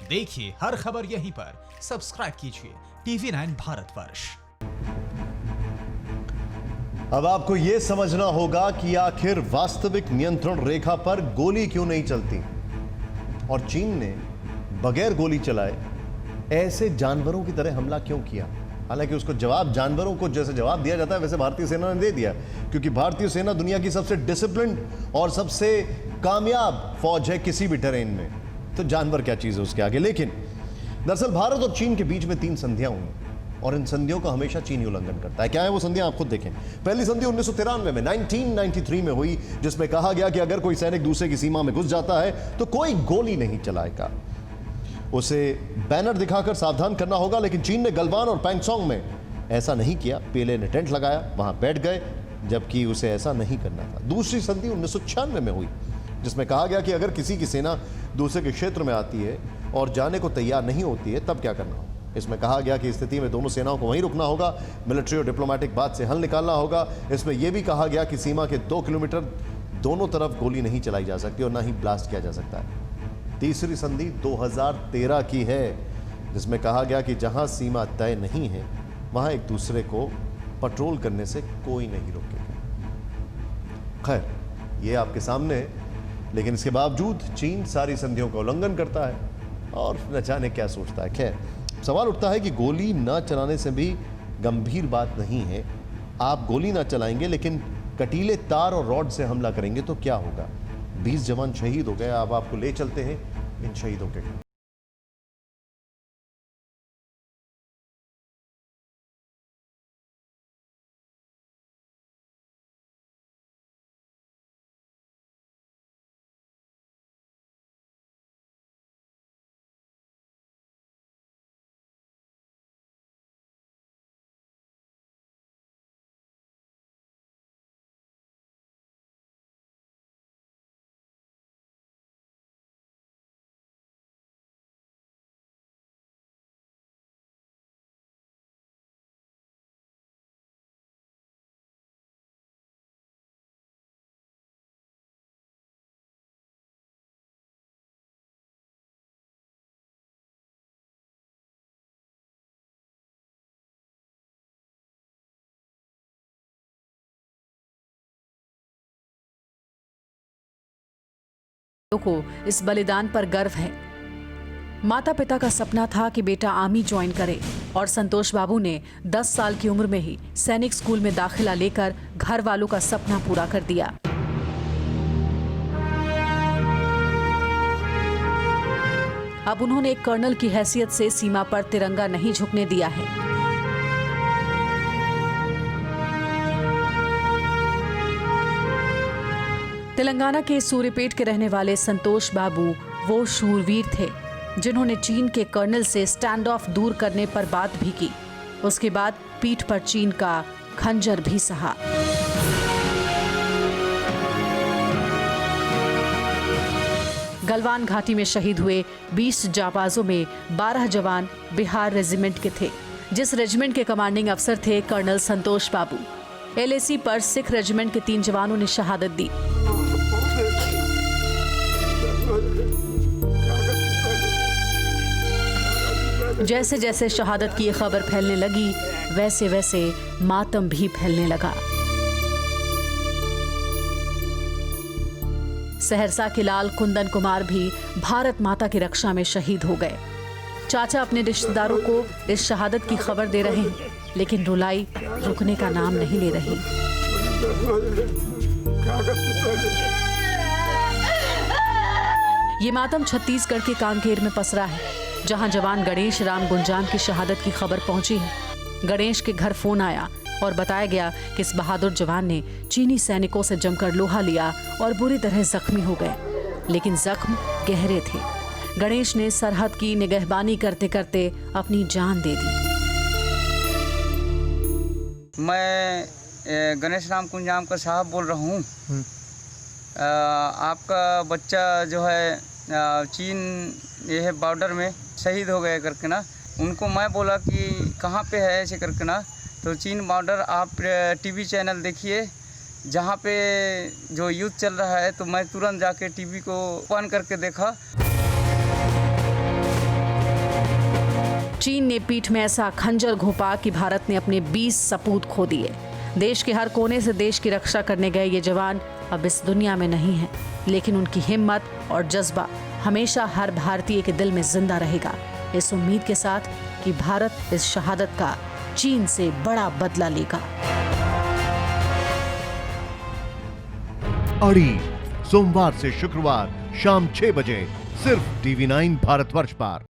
देखिए हर खबर यहीं पर, सब्सक्राइब कीजिए TV9 भारतवर्ष। अब आपको यह समझना होगा कि आखिर वास्तविक नियंत्रण रेखा पर गोली क्यों नहीं चलती और चीन ने बगैर गोली चलाए ऐसे जानवरों की तरह हमला क्यों किया। हालांकि उसको जवाब जानवरों को जैसे जवाब दिया जाता है वैसे भारतीय सेना ने दे दिया, क्योंकि भारतीय सेना दुनिया की सबसे डिसिप्लिन्ड और सबसे कामयाब फौज है किसी भी टेरेन में, तो जानवर क्या चीज है उसके आगे। लेकिन दरअसल भारत और चीन के बीच में 3 संधियां हुई और इन संधियों का हमेशा चीन ही उल्लंघन करता है। क्या है वो संधियां, आप खुद देखें। पहली संधि 1993 में 1993 में हुई, जिसमें कहा गया कि अगर कोई सैनिक दूसरे की सीमा में घुस जाता है तो कोई गोली नहीं चलाएगा, उसे बैनर दिखाकर सावधान करना होगा। लेकिन चीन ने गलवान और पैंगसोंग में ऐसा नहीं किया। पीएलए ने टेंट लगाया, वहां बैठ गए, जबकि उसे ऐसा नहीं करना था। दूसरी संधि 1996 में हुई, जिसमें कहा गया कि अगर किसी की सेना दूसरे के क्षेत्र में आती है और जाने को तैयार नहीं होती है तब क्या करना होगा। इसमें कहा गया कि स्थिति में दोनों सेनाओं को वहीं रुकना होगा, मिलिट्री और डिप्लोमेटिक बात से हल निकालना होगा। इसमें यह भी कहा गया कि सीमा के 2 किलोमीटर दोनों तरफ गोली नहीं चलाई जा सकती और ना ही ब्लास्ट किया जा सकता है। तीसरी संधि 2013 की है, जिसमें कहा गया कि जहां सीमा तय नहीं है वहां एक दूसरे को पेट्रोल करने से कोई नहीं रोकेगा। खैर, ये आपके सामने है, लेकिन इसके बावजूद चीन सारी संधियों का उल्लंघन करता है और न जाने क्या सोचता है। खैर, सवाल उठता है कि गोली न चलाने से भी गंभीर बात नहीं है। आप गोली ना चलाएंगे लेकिन कटीले तार और रॉड से हमला करेंगे तो क्या होगा। 20 जवान शहीद हो गए। अब आपको ले चलते हैं इन शहीदों के घर। को इस बलिदान पर गर्व है। माता पिता का सपना था कि बेटा आर्मी ज्वाइन करे और संतोष बाबू ने 10 साल की उम्र में ही सैनिक स्कूल में दाखिला लेकर घर वालों का सपना पूरा कर दिया। अब उन्होंने एक कर्नल की हैसियत से सीमा पर तिरंगा नहीं झुकने दिया है। तेलंगाना के सूर्यपेट के रहने वाले संतोष बाबू वो शूरवीर थे जिन्होंने चीन के कर्नल से स्टैंड ऑफ दूर करने पर बात भी की। उसके बाद पीठ पर चीन का खंजर भी सहा। गलवान घाटी में शहीद हुए 20 जाबाजों में 12 जवान बिहार रेजिमेंट के थे, जिस रेजिमेंट के कमांडिंग अफसर थे कर्नल संतोष बाबू। LAC पर सिख रेजिमेंट के 3 जवानों ने शहादत दी। जैसे जैसे शहादत की खबर फैलने लगी वैसे वैसे मातम भी फैलने लगा। सहरसा के लाल कुंदन कुमार भी भारत माता की रक्षा में शहीद हो गए। चाचा अपने रिश्तेदारों को इस शहादत की खबर दे रहे हैं, लेकिन रुलाई रुकने का नाम नहीं ले रही। ये मातम छत्तीसगढ़ के कांकेर में पसरा है, जहां जवान गणेश राम गुंजान की शहादत की खबर पहुंची है। गणेश के घर फोन आया और बताया गया कि इस बहादुर जवान ने चीनी सैनिकों से जमकर लोहा लिया और बुरी तरह जख्मी हो गए, लेकिन जख्म गहरे थे। गणेश ने सरहद की निगहबानी करते करते अपनी जान दे दी। मैं गणेश राम कुंजाम का साहब बोल रहा हूँ। आपका बच्चा जो है चीन ये है बॉर्डर में शहीद हो गए करके ना, उनको मैं बोला कि कहाँ पे है ऐसे करके ना, तो चीन बॉर्डर आप टीवी चैनल देखिए जहाँ पे जो युद्ध चल रहा है। तो मैं तुरंत जाके टीवी को ऑन करके देखा। पीठ में ऐसा खंजर घोंपा कि भारत ने अपने 20 सपूत खो दिए। देश के हर कोने से देश की रक्षा करने गए ये जवान अब इस दुनिया में नहीं हैं, लेकिन उनकी हिम्मत और जज्बा हमेशा हर भारतीय के दिल में जिंदा रहेगा, इस उम्मीद के साथ कि भारत इस शहादत का चीन से बड़ा बदला लेगा। अड़ी सोमवार से शुक्रवार शाम 6 बजे सिर्फ TV9 भारतवर्ष पर।